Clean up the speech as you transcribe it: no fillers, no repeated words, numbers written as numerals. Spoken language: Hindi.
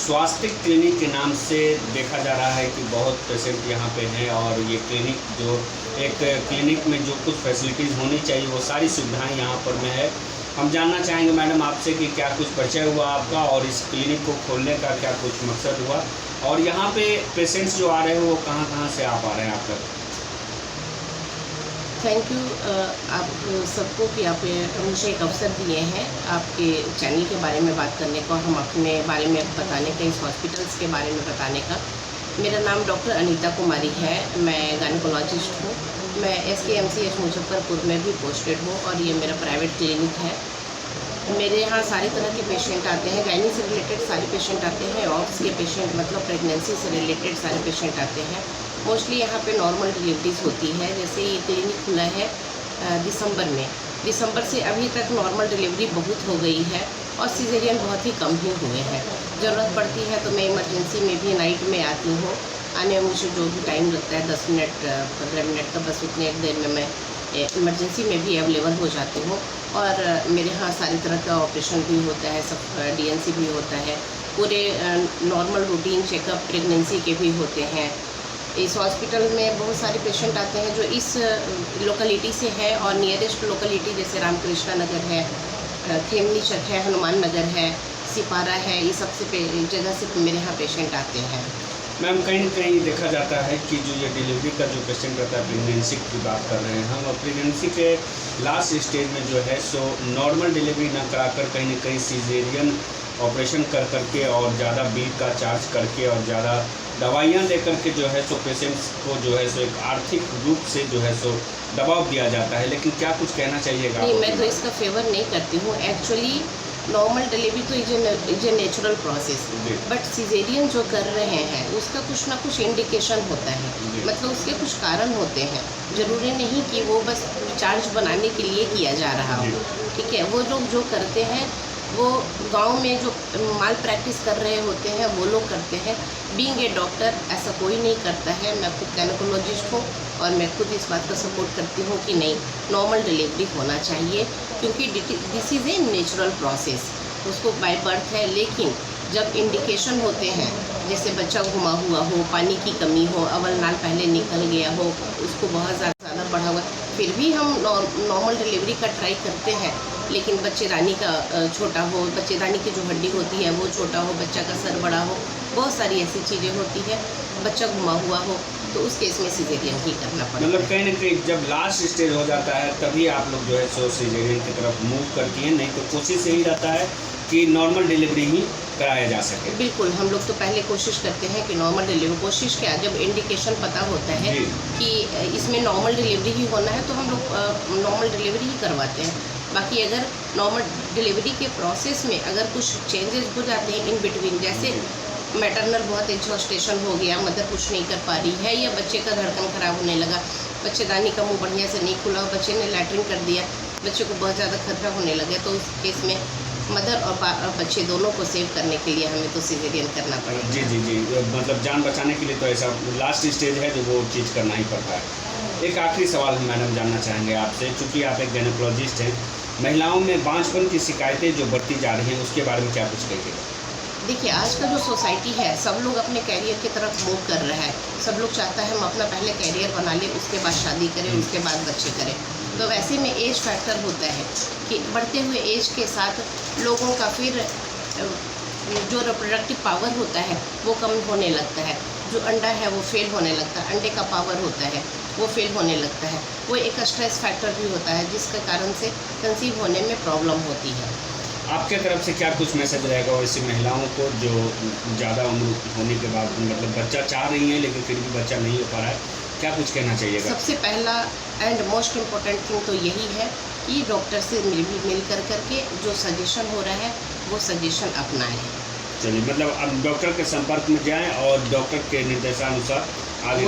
स्वास्थ्य क्लिनिक के नाम से देखा जा रहा है कि बहुत पेशेंट यहाँ पे हैं और ये क्लिनिक जो एक क्लिनिक में जो कुछ फैसिलिटीज़ होनी चाहिए वो सारी सुविधाएं यहाँ पर में है। हम जानना चाहेंगे मैडम आपसे कि क्या कुछ परिचय हुआ आपका और इस क्लिनिक को खोलने का क्या कुछ मकसद हुआ और यहाँ पे पेशेंट्स जो आ रहे हैं वो कहाँ से आप आ रहे हैं आप तक। थैंक यू आप सबको कि आप मुझे एक अवसर दिए हैं आपके चैनल के बारे में बात करने का और हम अपने बारे में बताने का, इस हॉस्पिटल्स के बारे में बताने का। मेरा नाम डॉक्टर अनीता कुमारी है, मैं गायनेकोलॉजिस्ट हूँ। मैं SKMCH मुजफ्फरपुर में भी पोस्टेड हूँ और ये मेरा प्राइवेट क्लिनिक है। मेरे यहाँ सारी तरह के पेशेंट आते हैं, गायनी से रिलेटेड सारे पेशेंट आते हैं, ऑब्स के पेशेंट मतलब प्रेगनेंसी से रिलेटेड सारे पेशेंट आते हैं। मोस्टली यहाँ पे नॉर्मल डिलीवरीज होती है। जैसे ये क्लिनिक खुला है दिसंबर से अभी तक नॉर्मल डिलीवरी बहुत हो गई है और सीजेरियन बहुत ही कम ही हुए हैं। ज़रूरत पड़ती है तो मैं इमरजेंसी में भी नाइट में आती हूँ। आने में मुझे जो भी टाइम लगता है 10 मिनट 15 मिनट का, बस उतने एक देर में मैं इमरजेंसी में भी अवेलेबल हो जाती हूँ। और मेरे यहाँ सारी तरह का ऑपरेशन भी होता है, सब DNC भी होता है, पूरे नॉर्मल रूटीन चेकअप प्रेगनेंसी के भी होते हैं। इस हॉस्पिटल में बहुत सारे पेशेंट आते हैं जो इस लोकेलिटी से है और नियरेस्ट लोकेलिटी जैसे रामकृष्णा नगर है, खेमनी चक है, हनुमान नगर है, सिपारा है, ये सबसे जगह से मेरे यहाँ पेशेंट आते हैं। मैम कहीं न कहीं देखा जाता है कि जो ये डिलीवरी का जो पेशेंट रहता है, प्रेगनेंसी की बात कर रहे हैं हम, और प्रेगनेंसी के लास्ट स्टेज में जो है सो नॉर्मल डिलीवरी ना कराकर कहीं न कहीं सीजेरियन ऑपरेशन करके और ज़्यादा बिल का चार्ज करके और ज़्यादा दवाइयाँ दे करके जो है सो पेशेंट्स को जो है सो एक आर्थिक रूप से जो है सो दबाव दिया जाता है। लेकिन क्या कुछ कहना चाहिएगा? नहीं, मैं तो इसका फेवर नहीं करती हूँ। एक्चुअली नॉर्मल डिलीवरी तो is a natural process, but caesarean जो कर रहे हैं उसका कुछ ना कुछ इंडिकेशन होता है, मतलब उसके कुछ कारण होते हैं। ज़रूरी नहीं कि वो बस चार्ज बनाने के लिए किया जा रहा हो, ठीक है। वो लोग जो करते हैं वो गांव में जो माल प्रैक्टिस कर रहे होते हैं वो लोग करते हैं। बीइंग ए डॉक्टर ऐसा कोई नहीं करता है। मैं खुद गायनेकोलॉजिस्ट हूँ और मैं खुद इस बात का सपोर्ट करती हूँ कि नहीं, नॉर्मल डिलीवरी होना चाहिए, क्योंकि this is a natural process, उसको बाय बर्थ है। लेकिन जब इंडिकेशन होते हैं, जैसे बच्चा घुमा हुआ हो, पानी की कमी हो, अवल नाल पहले निकल गया हो, उसको बहुत ज़्यादा बढ़ा हुआ, फिर भी हम नॉर्मल डिलीवरी का ट्राई करते हैं। लेकिन बच्चेदानी का छोटा हो, बच्चेदानी की जो हड्डी होती है वो छोटा हो, बच्चा का सर बड़ा हो, बहुत सारी ऐसी चीज़ें होती है, बच्चा घुमा हुआ हो, तो उस केस में सीजेरियन ही करना पड़ता है। मतलब कहीं ना कहीं जब लास्ट स्टेज हो जाता है तभी आप लोग जो है सो सीजेरियन की तरफ मूव करती हैं, नहीं तो कोशिश यही रहता है कि नॉर्मल डिलीवरी ही कराया जा सके। बिल्कुल, हम लोग तो पहले कोशिश करते हैं कि नॉर्मल डिलीवरी, कोशिश क्या, जब इंडिकेशन पता होता है कि इसमें नॉर्मल डिलीवरी ही होना है तो हम लोग नॉर्मल डिलीवरी ही करवाते हैं। बाकी अगर नॉर्मल डिलीवरी के प्रोसेस में अगर कुछ चेंजेस हो जाते हैं इन बिटवीन, जैसे मैटरनल बहुत एग्जॉस्टेशन हो गया, मदर कुछ नहीं कर पा रही है, या बच्चे का धड़कन खराब होने लगा, बच्चेदानी का मुंह बढ़िया से नहीं खुला, बच्चे ने लैट्रिन कर दिया, बच्चे को बहुत ज़्यादा खतरा होने लगे, तो उस केस में मदर और बच्चे दोनों को सेव करने के लिए हमें तो सीजेरियन करना पड़ेगा। जी, मतलब जान बचाने के लिए तो ऐसा लास्ट स्टेज है जो वो चीज़ करना ही पड़ता है। एक आखिरी सवाल हम मैडम जानना चाहेंगे आपसे, चूँकि आप एक गायनेकोलॉजिस्ट हैं, महिलाओं में बांझपन की शिकायतें जो बढ़ती जा रही हैं उसके बारे में क्या कुछ कहिएगा? देखिए, आज का जो सोसाइटी है सब लोग अपने कैरियर की तरफ मूव कर रहा है। सब लोग चाहता है हम अपना पहले कैरियर बना लें, उसके बाद शादी करें, उसके बाद बच्चे करें। तो वैसे में एज फैक्टर होता है कि बढ़ते हुए एज के साथ लोगों का फिर जो रिप्रोडक्टिव पावर होता है वो कम होने लगता है, जो अंडा है वो फेल होने लगता है, अंडे का पावर होता है वो फेल होने लगता है। वो एक स्ट्रेस फैक्टर भी होता है जिसके कारण से कंसीव होने में प्रॉब्लम होती है। आपके तरफ से क्या कुछ मैसेज रहेगा वैसी महिलाओं को जो ज़्यादा उम्र होने के बाद मतलब बच्चा चाह रही हैं लेकिन फिर भी बच्चा नहीं हो पा रहा है, क्या कुछ कहना चाहिएगा? सबसे पहला एंड मोस्ट इम्पोर्टेंट थिंग तो यही है कि डॉक्टर से मिल करके जो सजेशन हो रहा है वो सजेशन अपनाएं। चलिए, मतलब अब डॉक्टर के संपर्क में जाएं और डॉक्टर के निर्देशानुसार आगे